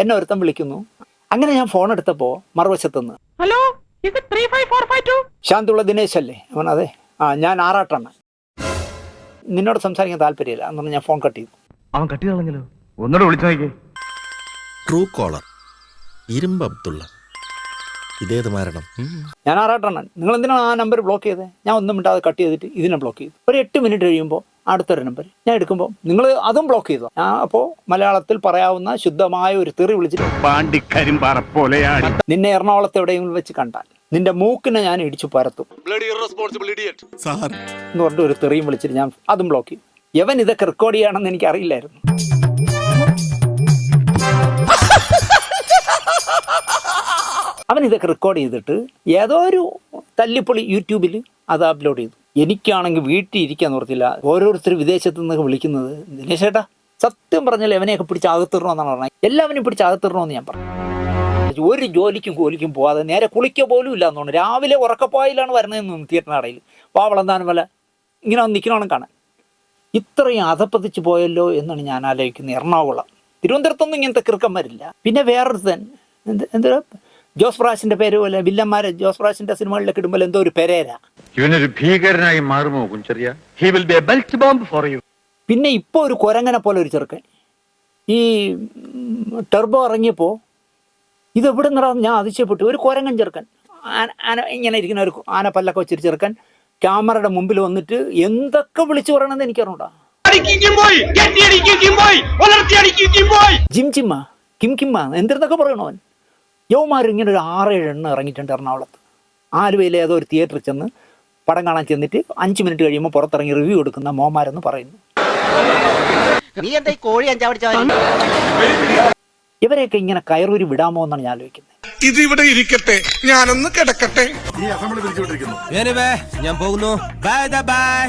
എന്നെ ഒരുത്തം വിളിക്കുന്നു. അങ്ങനെ ഞാൻ ഫോൺ എടുത്തപ്പോൾ മറുവശത്തുനിന്ന്, ഹലോ, ഇത് 35452 ശാന്തുള്ള ദിനേശ് അല്ലേ? അവൻ അതെ. ഞാൻ ആറാട്ടാണ്, നിന്നോട് സംസാരിക്കാൻ താല്പര്യമില്ല എന്ന് പറഞ്ഞ് ഞാൻ ഫോൺ കട്ട് ചെയ്തു. അവൻ കട്ടി കളഞ്ഞല്ലോ. ഒന്നുകൂടെ വിളിച്ചു നോക്കിയേ. ട്രൂ കോളർ ഇരുമ്പ് അബ്ദുള്ള. ഇതേത് മാരണം? ഞാൻ ആറാട്ടാണ്. നിങ്ങൾ എന്തിനാണ് ആ നമ്പർ ബ്ലോക്ക് ചെയ്തത്? ഞാൻ ഒന്നും മിണ്ടാതെ കട്ട് ചെയ്തിട്ട് ഇതിനെ ബ്ലോക്ക് ചെയ്തു. ഒരു 8 മിനിറ്റ് കഴിയുമ്പോൾ അടുത്തൊരു നമ്പർ ഞാൻ എടുക്കുമ്പോൾ നിങ്ങൾ അതും ബ്ലോക്ക് ചെയ്തു. ഞാൻ അപ്പോൾ മലയാളത്തിൽ പറയാവുന്ന ശുദ്ധമായ ഒരു തെറി വിളിച്ചിട്ട്, നിന്നെ എറണാകുളത്ത് എവിടെയെങ്കിലും വെച്ച് കണ്ടാൽ നിന്റെ മൂക്കിനെ ഞാൻ ഇടിച്ചു പരത്തും എന്ന് പറഞ്ഞിട്ട് ഒരു തെറിയും വിളിച്ചിട്ട് ഞാൻ അതും ബ്ലോക്ക് ചെയ്തു. യവൻ ഇതൊക്കെ റെക്കോർഡ് ചെയ്യുകയാണെന്ന് എനിക്ക് അറിയില്ലായിരുന്നു. അവൻ ഇതൊക്കെ റെക്കോർഡ് ചെയ്തിട്ട് ഏതോ ഒരു തല്ലിപ്പൊളി യൂട്യൂബിൽ അത് അപ്ലോഡ് ചെയ്തു. എനിക്കാണെങ്കിൽ വീട്ടിൽ ഇരിക്കാൻ ഓർത്തില്ല. ഓരോരുത്തർ വിദേശത്തു നിന്നൊക്കെ വിളിക്കുന്നത്, ദിനേശേട്ടാ സത്യം പറഞ്ഞാൽ എവനെയൊക്കെ പിടിച്ച് അകത്തിടണമെന്നാണ് പറഞ്ഞത്. എല്ലാവരും പിടിച്ച് അകത്തിടണമെന്ന് ഞാൻ പറഞ്ഞു. ഒരു ജോലിക്കും പോവാതെ നേരെ കുളിക്കുക പോലും ഇല്ല എന്ന് തോന്നുന്നു. രാവിലെ ഉറക്കപ്പായിലാണ് വരുന്നതെന്ന് തിയേറ്ററിന് കടയിൽ പാവളന്താനും പോലെ ഇങ്ങനെ നിൽക്കണമെന്ന് കാണാൻ. ഇത്രയും അധപ്പതിച്ച് പോയല്ലോ എന്നാണ് ഞാൻ ആലോചിക്കുന്നത്. എറണാകുളം, തിരുവനന്തപുരത്തൊന്നും ഇങ്ങനത്തെ കിറുക്കന്മാരില്ല. പിന്നെ വേറൊരുത്തൻ എന്താ ജോസ് പ്രാശിന്റെ പേര് പോലെ വില്ലന്മാരെ ജോസ് പ്രാശിന്റെ സിനിമകളിലൊക്കെ ഇടുമ്പോൾ എന്തോ ഒരു പെരേര. ഇവനൊരു ഭീകരനായി മാറുമോ Kuncharia? He will be A belt bomb for you. പിന്നെ ഇപ്പോൾ ഒരു കുരങ്ങനെ പോലെ ഒരു ചെറുക്കൻ ഈ ടെർബോ ഇറങ്ങിയപ്പോൾ ഇതെവിടെ നിന്നാണ് ഞാൻ അതിശയപ്പെട്ടു. ഒരു കുരങ്ങൻ ചെറുക്കൻ, ആന ഇങ്ങനെ ഇരിക്കുന്ന ഒരു ആനപ്പല്ലൊക്കെ വെച്ചൊരു ചെറുക്കൻ ക്യാമറയുടെ മുമ്പിൽ വന്നിട്ട് എന്തൊക്കെ വിളിച്ചു പറയണമെന്ന് എനിക്കറിഞ്ഞൂടാ. കിംകിമ്മ എന്തിരുന്നൊക്കെ പറയണോ അവൻ. യവന്മാർ ഇങ്ങനെ ഒരു 6-7 എണ്ണം ഇറങ്ങിയിട്ടുണ്ട് എറണാകുളത്ത്. ആലുവയിലെ ഏതോ ഒരു തിയേറ്ററിൽ ചെന്ന് പടം കാണാൻ ചെന്നിട്ട് 5 മിനിറ്റ് കഴിയുമ്പോൾ പുറത്തിറങ്ങി റിവ്യൂ എടുക്കുന്ന മോമാരെന്ന് പറയുന്നു. ഇവരെയൊക്കെ ഇങ്ങനെ കയറൂരി വിടാമോ എന്നാണ് ഞാൻ ആലോചിക്കുന്നത്. ഇതിവിടെ ഇരിക്കട്ടെ, ഞാനൊന്ന് കിടക്കട്ടെ. ഞാൻ പോകുന്നു. ബൈ.